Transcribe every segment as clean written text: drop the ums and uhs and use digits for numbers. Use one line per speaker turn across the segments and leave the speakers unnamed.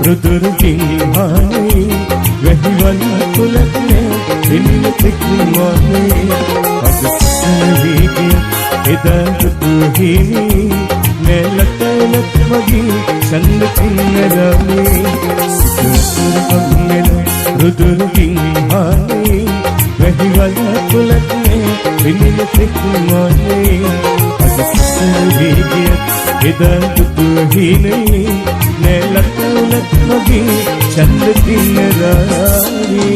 रुदुर किंहाने वही वाला पुलकने इन तिकमाने अब सही गया इधर तू ही मैं लटलट मगी चंद किन्नराने रुदुर किंहाने वही वाला पुलकने इन तिकमाने अब सही गया इधर तू ही मैं लटलट मगी चंद किन्नराने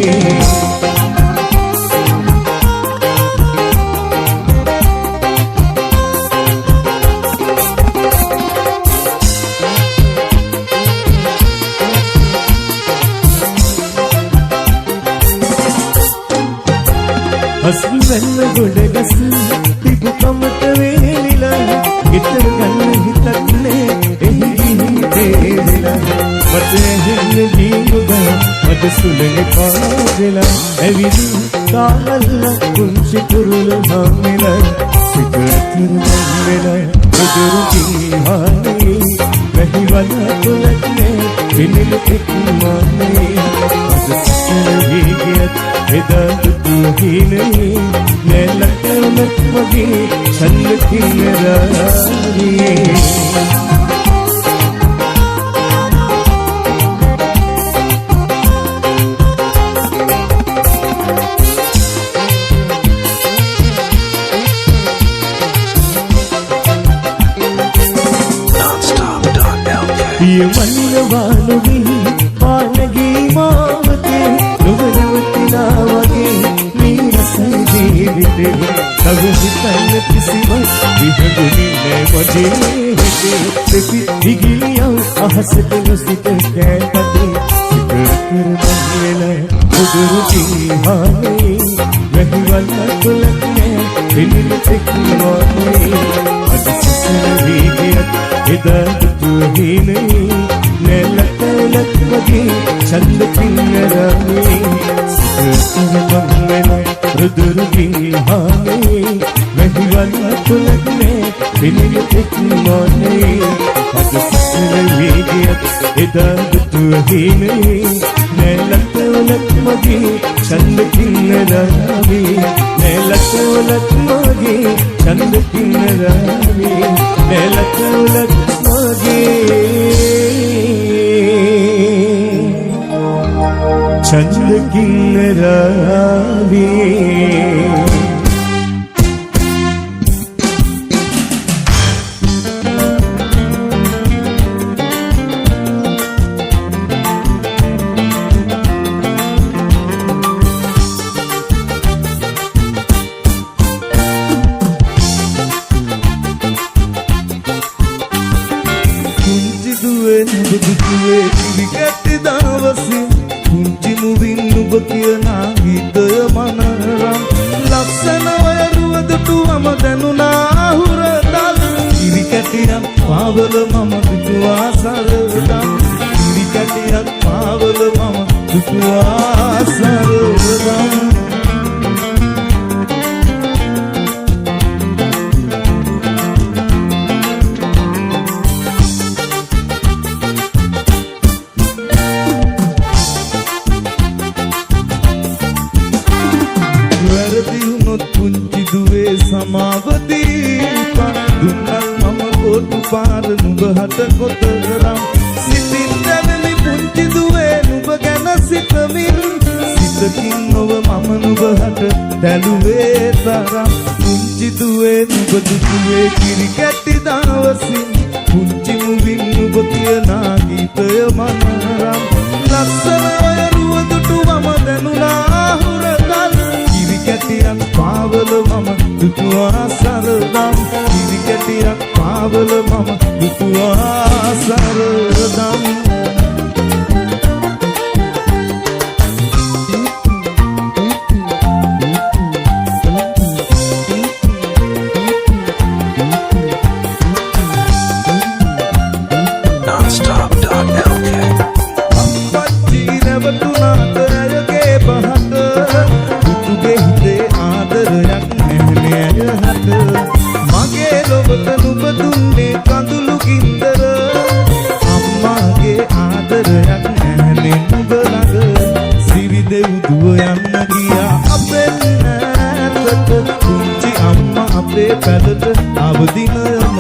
हसन वेन्न गुडगस तिबु कमट वेलिला इतर गन्न हितने एही देविला मत हिन्न जीवगा मत सुलगे पागला एविदि कालल्ला कुंचि कुरुल हामिला सिकरतिर मम्मेला रुदुर किंहाने वही वाला पुलकने बिनिल तिकमाने अब सही गया इधर तू ही नहीं मैं लटलट मगी चंद किन्नराने ये मनवानुगी पानगी मावते नुवनवतिनावगे नीरस जीविते तब हितन किसी विहगुनी में मजे हेते दिगिलियां आहसत नुसित कहते सिकरतिर मम्मेला रुदुर किंहाने वही वाला पुलकने बिनिल तिकमाने अब सही गया इधर तू ही नहीं मैं लटलट मगी चंद किन्नराने सिकरतिर मम्मेला रुदुर किंहाने वही वाला पुलकने बिनिल तिकमाने अब सही गया इधर तू ही नहीं मैं लटलट मगी चंद किन्नराने मैं लटलट मगी चंद किन्नराने मैं लटलट मगी चंद किन्नराने
पावल मम दुआसरदा इरी कटियत पावल मम दुआसरदा वरदी हुनොත් පුංචි දුවේ සමාවදීපා දුන්නත් මම කොටු පාර නුඹ හට කොතරම් සිතින් දැවෙමි පුංචි දුවේ නුඹ ගැන සිතමින් සිතකින් නොව මම නුඹ හට දැලුවේ තරම් පුංචි දුවේ නුඹ දුටුවේ කිරි කැටි දවසින් පුංචි මුවින් නුඹ කියනා ගීතය මනරම් ලස්සන ඔය රුව දුටු මම දැනුණා හුරතල් කිරි කැටියක් පාවල මම දුටුවා සරදම් කිරි කැටියක් පාවල මම දුටුවා සරදම් නුඹ දුන්නේ කඳුළු ගින්දර අම්මාගේ ආදරයක් නැහැනේ නුඹ ළඟ සිරි දෙව්දුව යන්න ගියා අපේ නැතට කුංචි අම්මා අපේ පැලට අවදිනයම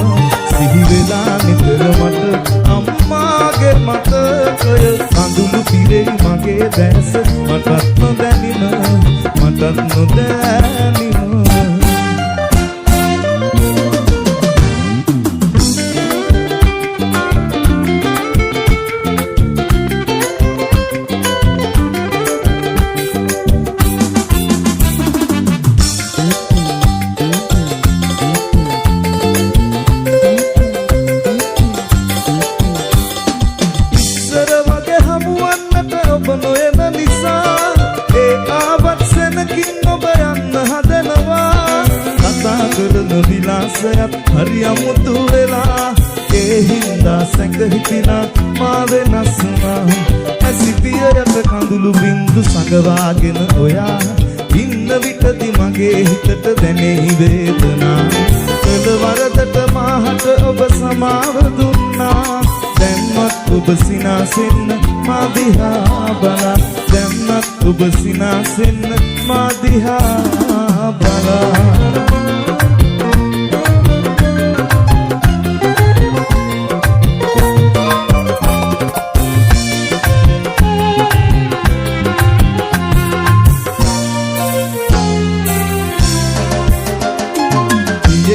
සිහි වෙලා නිතර මට අම්මාගේ මතකය කඳුළු පිරෙයි මගේ දැස මටත් නොදැනින මටත් නොදැනින හරි අමුතු වෙලා ඒ හින්දා සැක හිතිලා මා වෙනස් වුණා ඇසිපිය යට කඳුළු බින්දු සඟවාගෙන ඔයා ඉන්න විටදි මගේ හිතට දැනෙහි වේදනා කළ වරදට මාහට ඔබ සමාව දුන්නා දැන්වත් ඔබ සිනාසෙන්න මා දිහා බලා දැන්වත් ඔබ සිනාසෙන්න මා දිහා බලා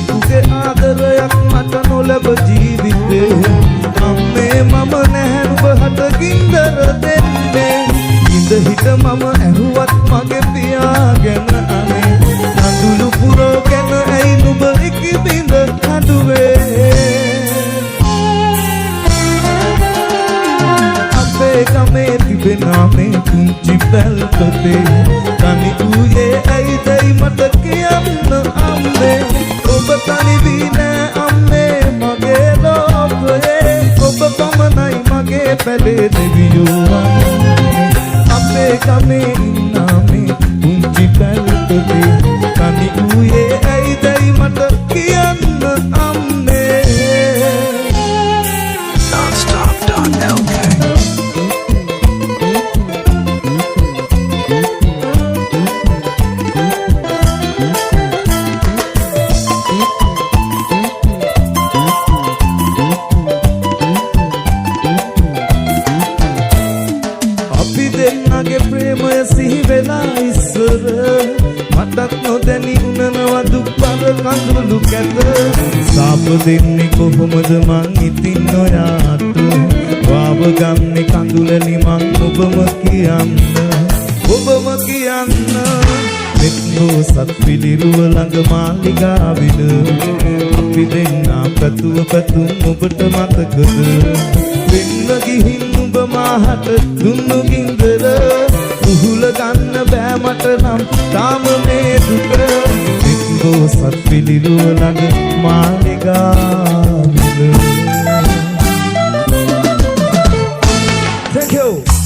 කුගේ ආදරයක් මට නොලැබ ජීවිතේ අම්මේ මම නැහැ නුඹට ගින්දර දෙන්නේ ඉඳ හිට මම ඇහුවත් මගේ පියාගෙන අනේ කඳුළු පුරෝගෙන ඇයි නුඹ ඉකි බිඳ හඬුවේ අපේ ගමේ තිබෙනා මේ කුංචි පැල්පතේ තනි ඌයේ ඇයිදයි මට කියන්න අම්මේ ඔබ තනි වී නෑ අම්මේ මගේ ලෝකයේ ඔබ පමණයි මගේ පැලේ දෙවියෝ අපේ ගමේ ඉන්නා මේ පුංචි පැල්පතේ තනි ඌයේ ඇයිදයි මට කියන්න අම්මේ
Nonstop.lk
මටත් නොදැනි උනනවා දුක්බර කඳුළු කැත සාප දෙන්නේ කොහොමද මං ඉතින් ඔයාට වාව ගන්නේ කඳුළනි මං ඔබම කියන්න මෙත්නෝ සත් පිළිරුව ළඟ මාලිගාවිල අපි දෙන්නා පැතුව පැතුම් ඔබට මතකද වෙන්න ගිහින් ඔබ මාහට දුන්නු ගින්දර උහුල ගන්න බෑ මට නම් තාම මේ දුක මෙත්නෝ සත් පිළිරුව ළඟ මාලිගාවිල Thank you.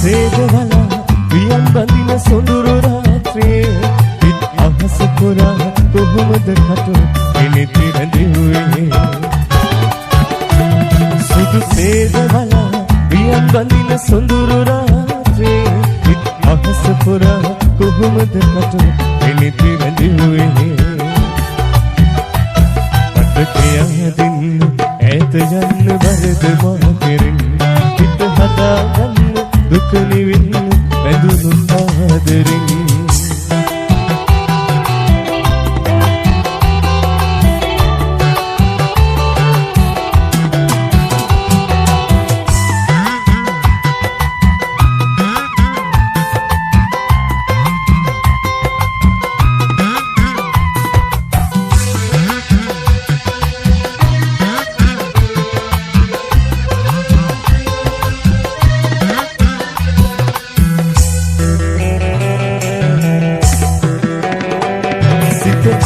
සේදවලා වියන් බඳින සොඳුරු රාත්‍රියේ පිට අහස පුරා කොහොමද කට එනිති රැඳුවේ සුදු සේදවලා වියන් බඳින සොඳුරු රාත්‍රියේ පිට අහස පුරා කොහොමද කට එනිති රැඳුවේ අතකයදින් ඈත යන්න බරද මා කෙරෙන් හිත හදාගන්න දුක නිවින්න වැදුණු ආදරෙන්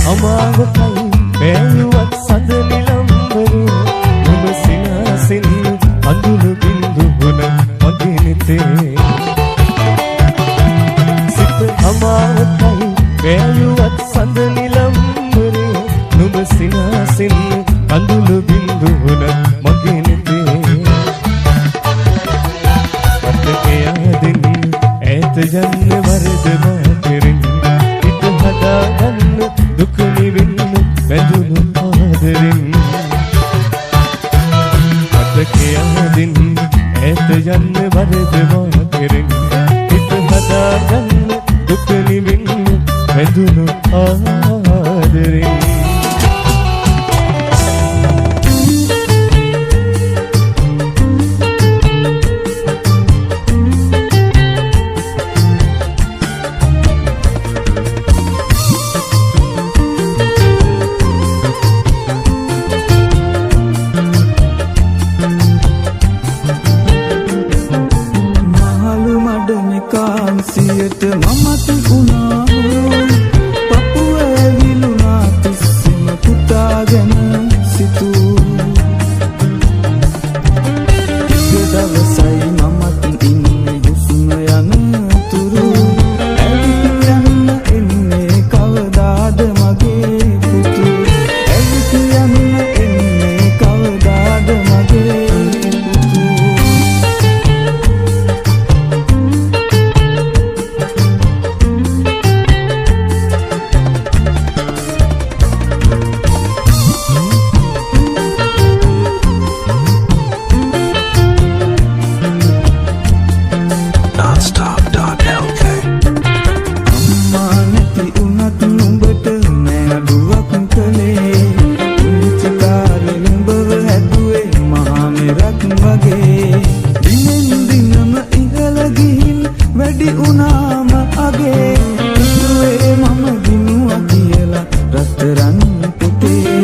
අමාවකයි බැලුවත් සඳ නිලම්බරේ ඔබ සිනාසින් අඳුළු බින්දුවන මගේ නිතේ සිත අමාවකයි බැලුවත් සඳ නිලම්බරේ ඔබ සිනාසින් අඳුළු බින්දුවන මගේ නිතේ අතකයදින් ඈත යන්න වරද මා කෙරෙන් හිත හදාගන්න දුක නිවෙන්න වැදුණු ආදරෙන් අතකයදින් ඈත යන්න වරද මා කෙරෙන් හිත හදාගන්න දුක නිවෙන්න වැදුණු ආදරෙන්
සියත මමත් වුණා පපුව ඇවිලුණා තිස්සෙම පුතා ගැන සිතූ දවසයි මමත් ඉන්නේ හුස්ම යන තුරු ඇවිත් යන්න එන්නේ කවදාද මගේ පුතු ඇවිත් යන්න එන්නේ කවදාද මගේ වැඩි උනාම අගේ හිතුවේ මම දිනුවා කියලා රත්තරන් පුතේ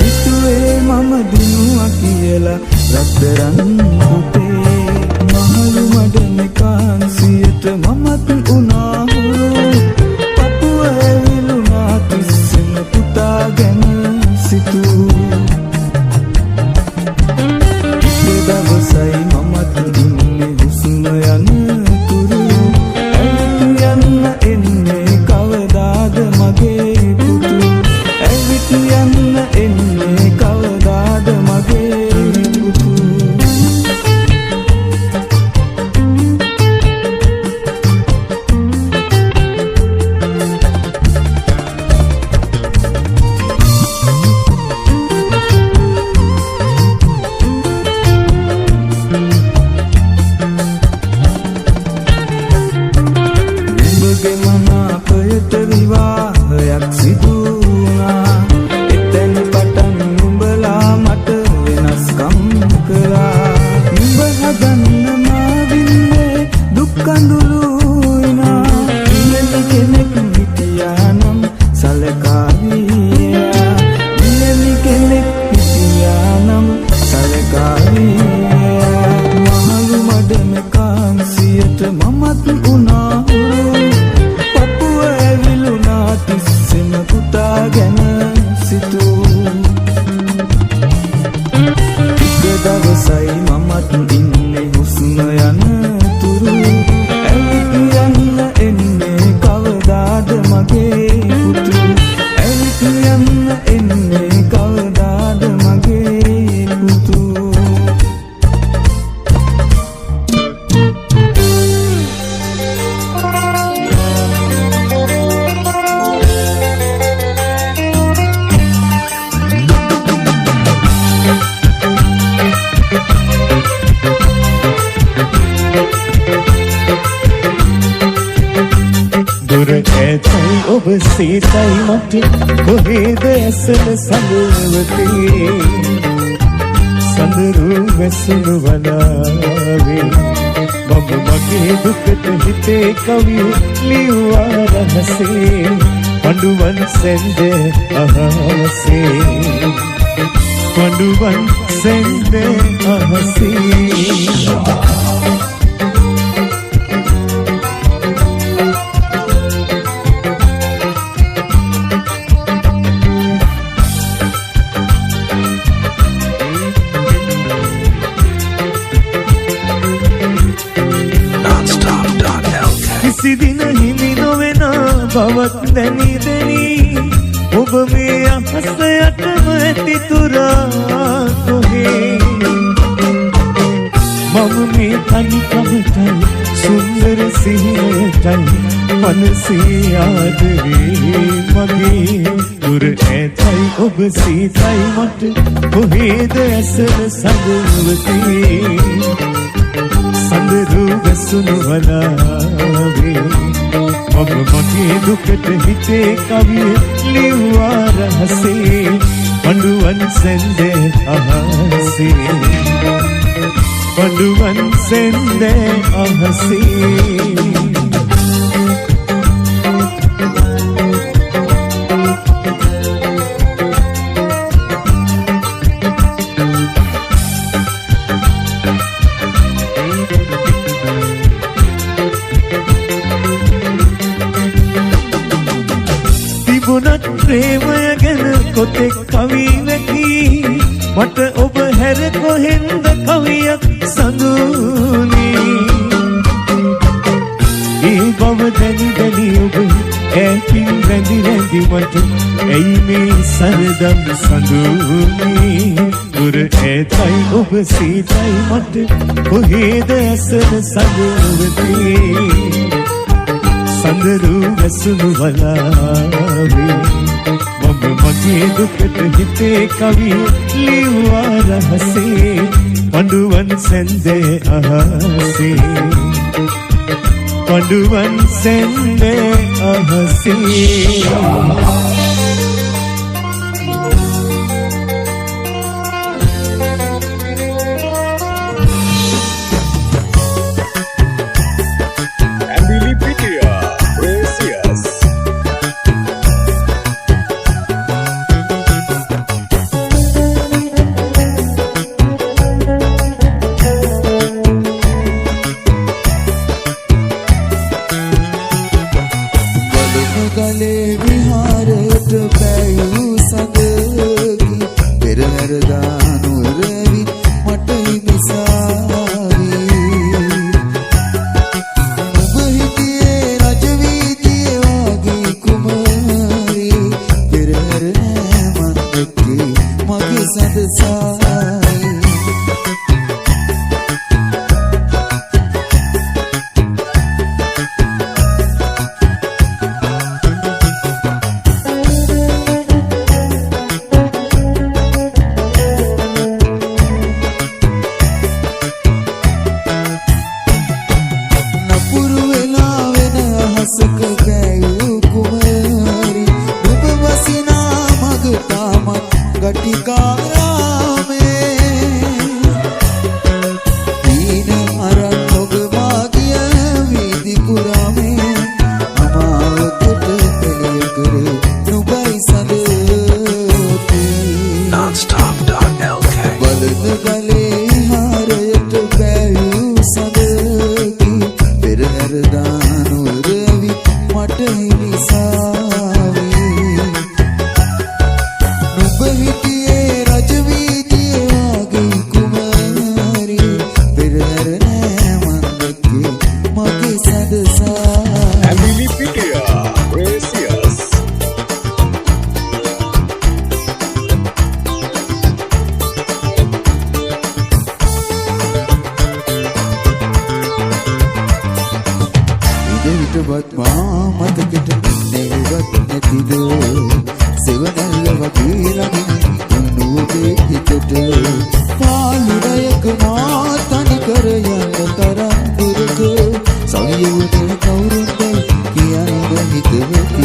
හිතුවේ මම දිනුවා කියලා රත්තරන් පුතේ මහලු මඩනේ කාන්සියට මමත් උනා පපුව ඇවිලුණා තිස්සෙම පුතා ගැන සිතූ දවසයි මමත් ඉන්නේ හුස්ම යන යන්න එන්නේ කවදාද මගේ පුතු නුඹගේ මනාපයට විවාහයක් සිදු වුණා මමත් උනා පපුව ඇවිලුණා තිස්සෙම පුතා ගැන සිතූ දවසයි මමත් ඉන්නේ හුස්ම යන තුරු
ඈතයි ඔබ සීතයි මට කොහෙද ඇසෙන සඳවතේ සඳරු වැසුණු වලාවේ මම මගේ දුකට හිතේ කවිය ලියුවා රහසේ පඬුවන් සෙන්ද අහසේ පඬුවන් සෙන්ද අහසේ සිදින හිමි නොවෙන බවක් දැනි දැනි ඔබ මේ අහස යටම ඇති තුරා කොහේ මම මේ තනිකමටයි සුන්දර සිහියටයි මනසේ ආදරේ මගේ දුර ඈතයි ඔබ සීතයි මට කොහෙද ඇසෙන සඳවතේ සඳරු වැසුණු වලාවේ මම මගේ දුකට හිතේ කවිය ලියුවා රහසේ පඬුවන් සෙන්ද අහසේ පඬුවන් සෙන්ද අහසේ තිබුණත් ප්‍රේමය ගැන කොතෙක් කවි නැති මට ඔබ හැර කොහෙන්ද කවියක් සඳුනේ ඒ බව දැනි දැනි ඔබ ඈතින් රැඳි රැඳි මට ඇයි මේ සරදම් සඳුනේ දුර ඈතයි ඔබ සීතයි මට කොහෙද ඇසෙන සඳවතේ සඳරු වැසුණු වලාවේ මම මගේ දුකට හිතේ කවිය ලියුවා රහසේ පඬුවන් සෙන්ද අහසේ පඬුවන් සෙන්ද අහසේ
ගලේ විහාරයට පැයූ සඳකි පෙරහැර දානුරවි මට හිමිසාවි ඔබ හිටියේ රජවීදියේ වාගේ කුමාරි පෙරහැර මන්දකේ මගේ සඳසායි සක ගෑයූ කුමාරි ඔබ වසිනා මග තාමත් ගටිකාරාමේ දීන අරන් ඔබ මාගිය වීදි පුරාමේ අමාවකට එළිය කර නුබයි සඳතේ
Nonstop.lk
බලන ගලේ හාරයට බැයූ සඳකි පෙරහැර දානුරවි මට හිමිසාවි නුඹ හිටියේ රජවීදියේ වාගේ කුමාරි පෙරහැර මන්දකේ මගේ සඳසායි
Emily Pitia, Precious.
විටවත් මා මතකට නෙවත් නැතිද සෙවනල්ල වගේ ළඟින් නුඹේ හිතට පාළුණයක මා තනි කර යන්න තරම් දුරක සවියුනේ කවුරුන්ද කියන්න හිතවත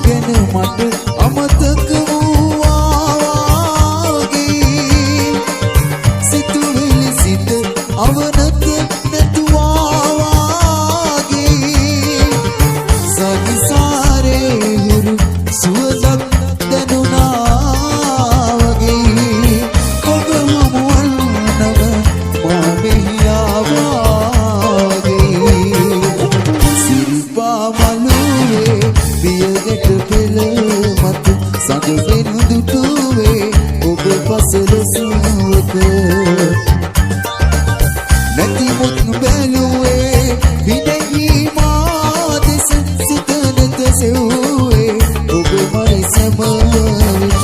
ගැන මට අමතක වූවාගේ සිතුවිලි සිට අවනත නැතුවාගේ සවිසාරේ හුරු සුවඳක් දැනුණා වගේ ඔබ හමුවන්නව මා මෙහි ආවාගේ සිරිපා මළුවේ පියගැට පෙළ මත සඳ වෙනුදුටුවේ ඔබ පසලසුවක නැතිමුත් බැලුවේ විනෙහි මා දෙස සිත නැත සෙව්වේ ඔබ මයි සැම විට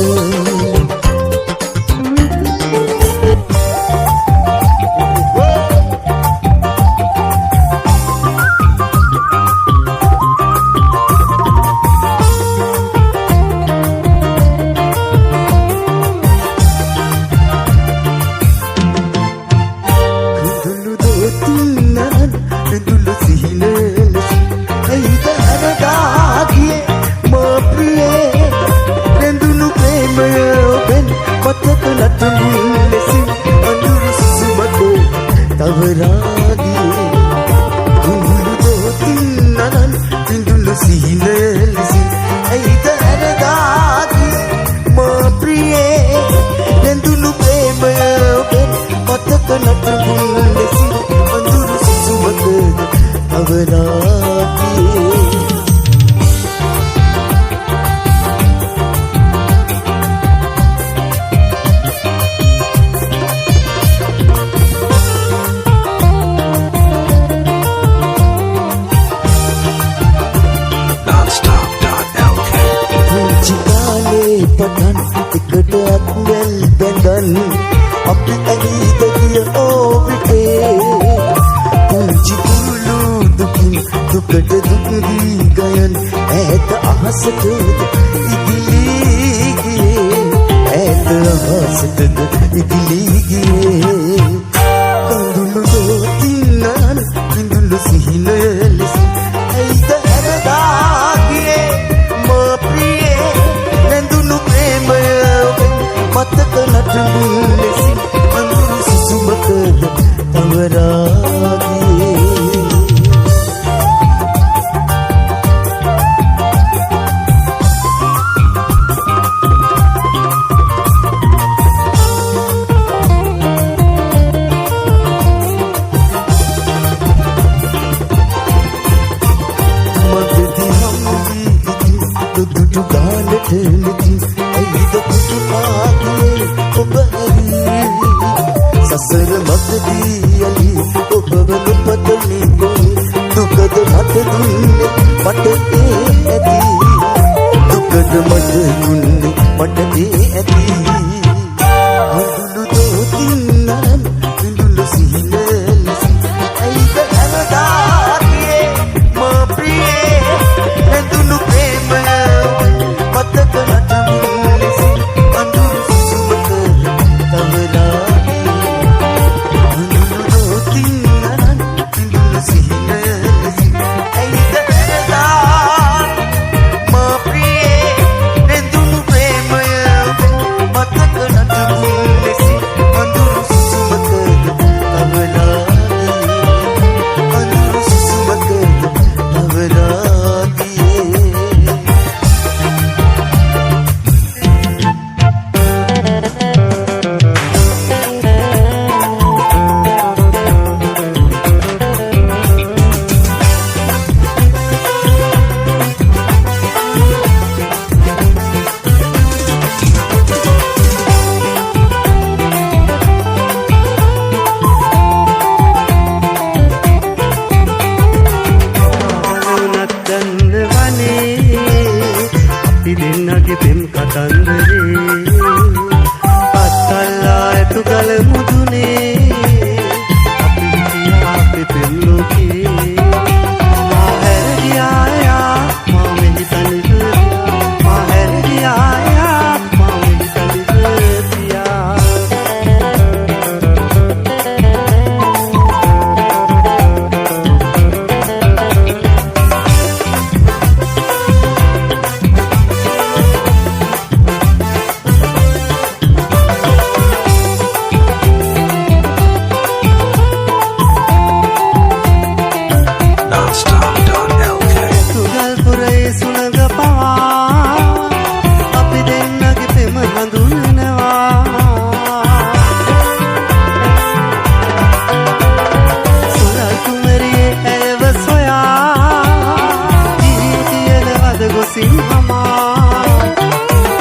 විසින් හමා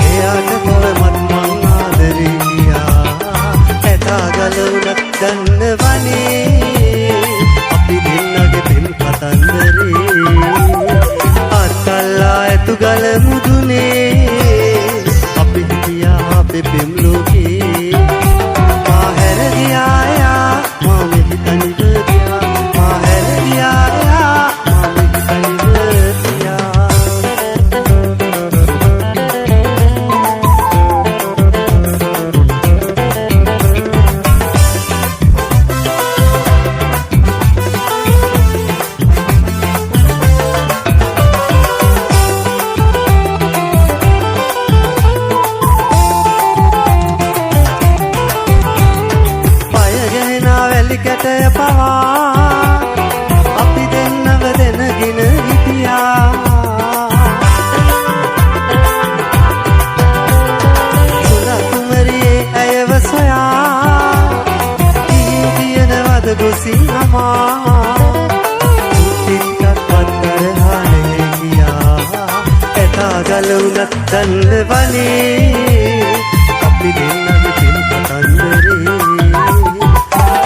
එයාට කොහොමත් මං ආදරේ කියා ඇතා ගලවුණත් දන්නවනේ අපි දෙන්නගේ පෙම් කතන්දරේ අත්කල්ලා ඇතු ගල මුදුනේ අපි හිටියා අපේ පෙම් ලෝකේ මා හැර ගියා යා මා මෙහි තනිව ගියා මා හැර ගියා යා මා මෙහි තනිව ගියා කැටය පවා අපි දෙන්නව දෙනගෙන හිටියා සුරකුමරියේ ඇයව සොයා කියනවද ගොසින් අමා ටිකක්වත් කරහා නැහැ කියා ඇතා ගලවුණත් දන්නවනේ අපි දෙන්නගේ පෙම් කතන්දරේ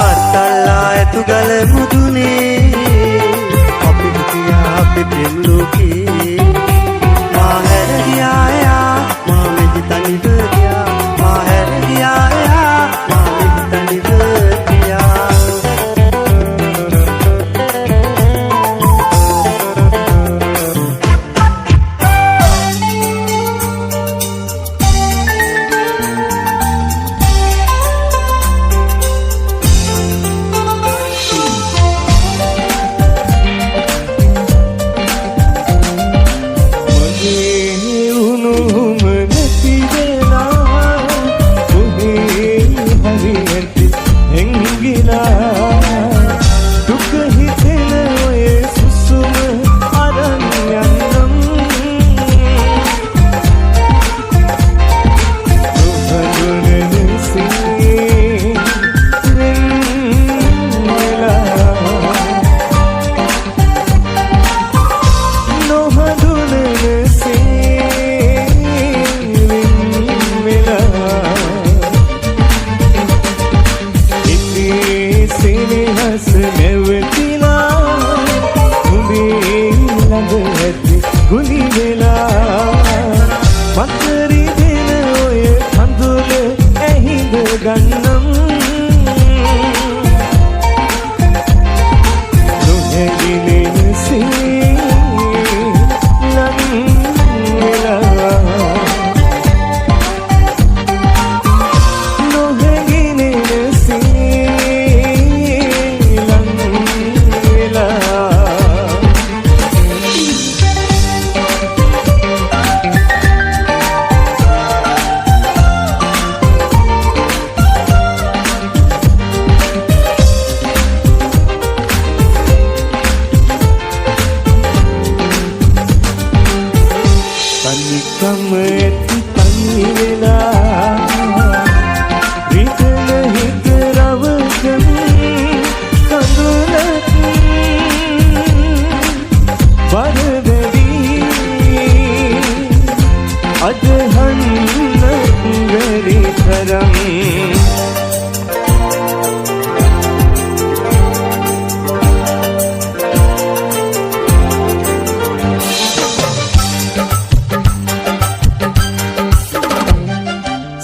අත්තල්ලා ඇතු ගල මුදුනේ අපි හිටියා අපේ පෙම් ලෝකේ මා හැර ගියා යා මා මෙහි තනිව ගියා මා හැර ගියා යා මා මෙහි තනිව ගියා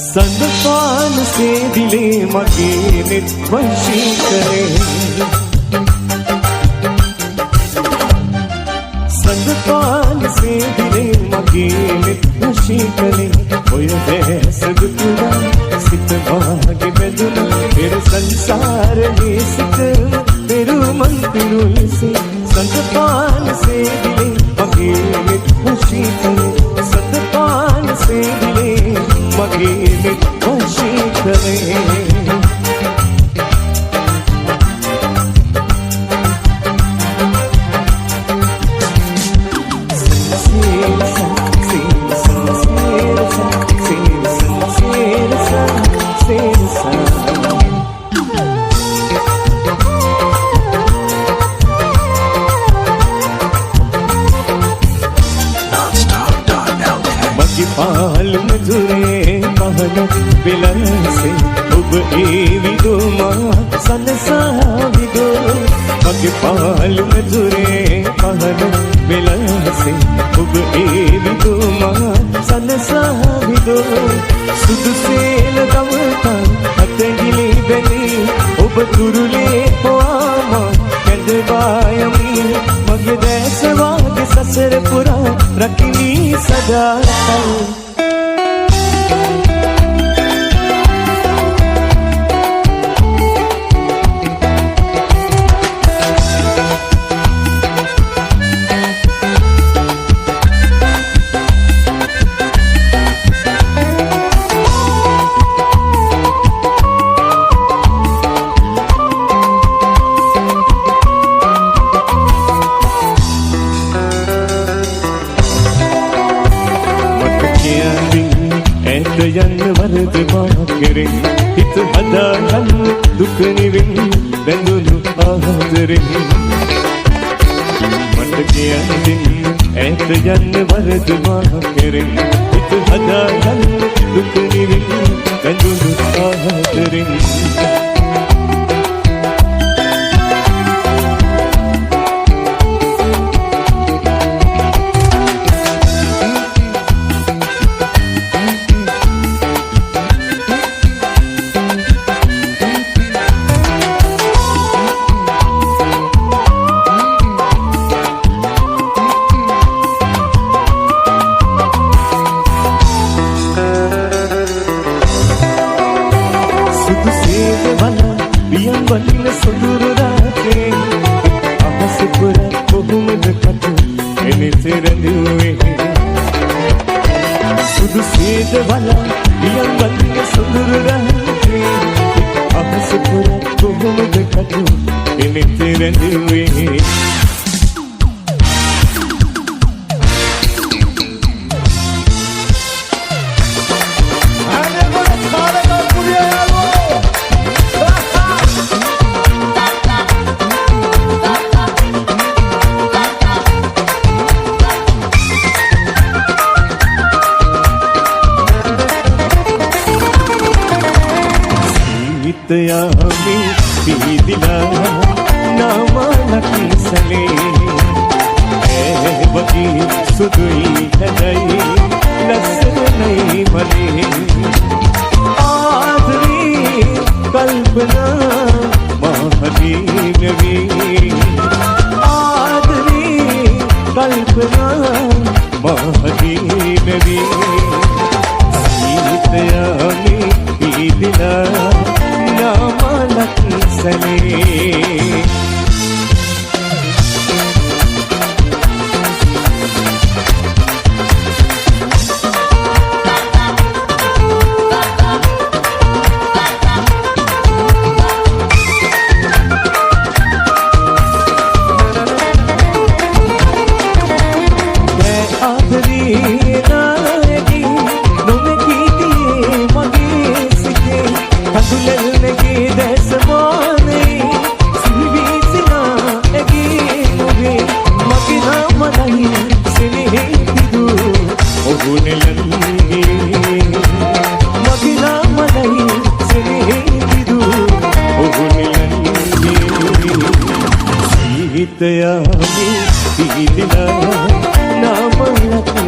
संदपान से दिले मगे निर्वशी करे संदपान से दिले मगे निर्वशी करे कोई बैसग तुरा सित भाग्य बेदुना फिर संसार में सित तेरु मन तेरु से संदपान से दिले मगे निर्वशी करे संदपान से दिले मगे निर्वशी करे
Non-stop.
මගේ පාලු මధుරේ පහන විලන්සේ ඔබ ඒ විදුමා සනසාවිදෝ මගේ පාලු මధుරේ පහන විලන්සේ ඔබ ඒ විදුමා සනසාවිදෝ සුදුසේල දවතන් අතගිලි බැලි ඔබ දුරුලේ හොාම කැඳවායමි මගේ දැස වාගේ සසර පුරා රකිමි සදා යන්න වරද මාකරෙන් හිත හදාගන්න දුක නිවෙන් බැඳුණු ආදරෙන් මට කියන්න ඈත යන්න වරද මාකරෙන් හිත හදාගන්න දුක නිවෙන් බැඳුණු ආදරෙන් වටින සොඳුරු රාත්‍රේ අහස පුර කොහොමද කටු එනෙත රැඳුවේ සුදු සේද වලා වියන් වටින සොඳුරු රාත්‍රේ අහස පුර කොහොමද කටු එනෙත රැඳුවේ यामी पीदिला नामानकी सले ए बगी सुदुई हदई लसनई मले आदरी कल्पना महदी नवी आदरी कल्पना महदी नवी सीतयामी पीदिला नामानकी सले यामी पीदिला नामानकी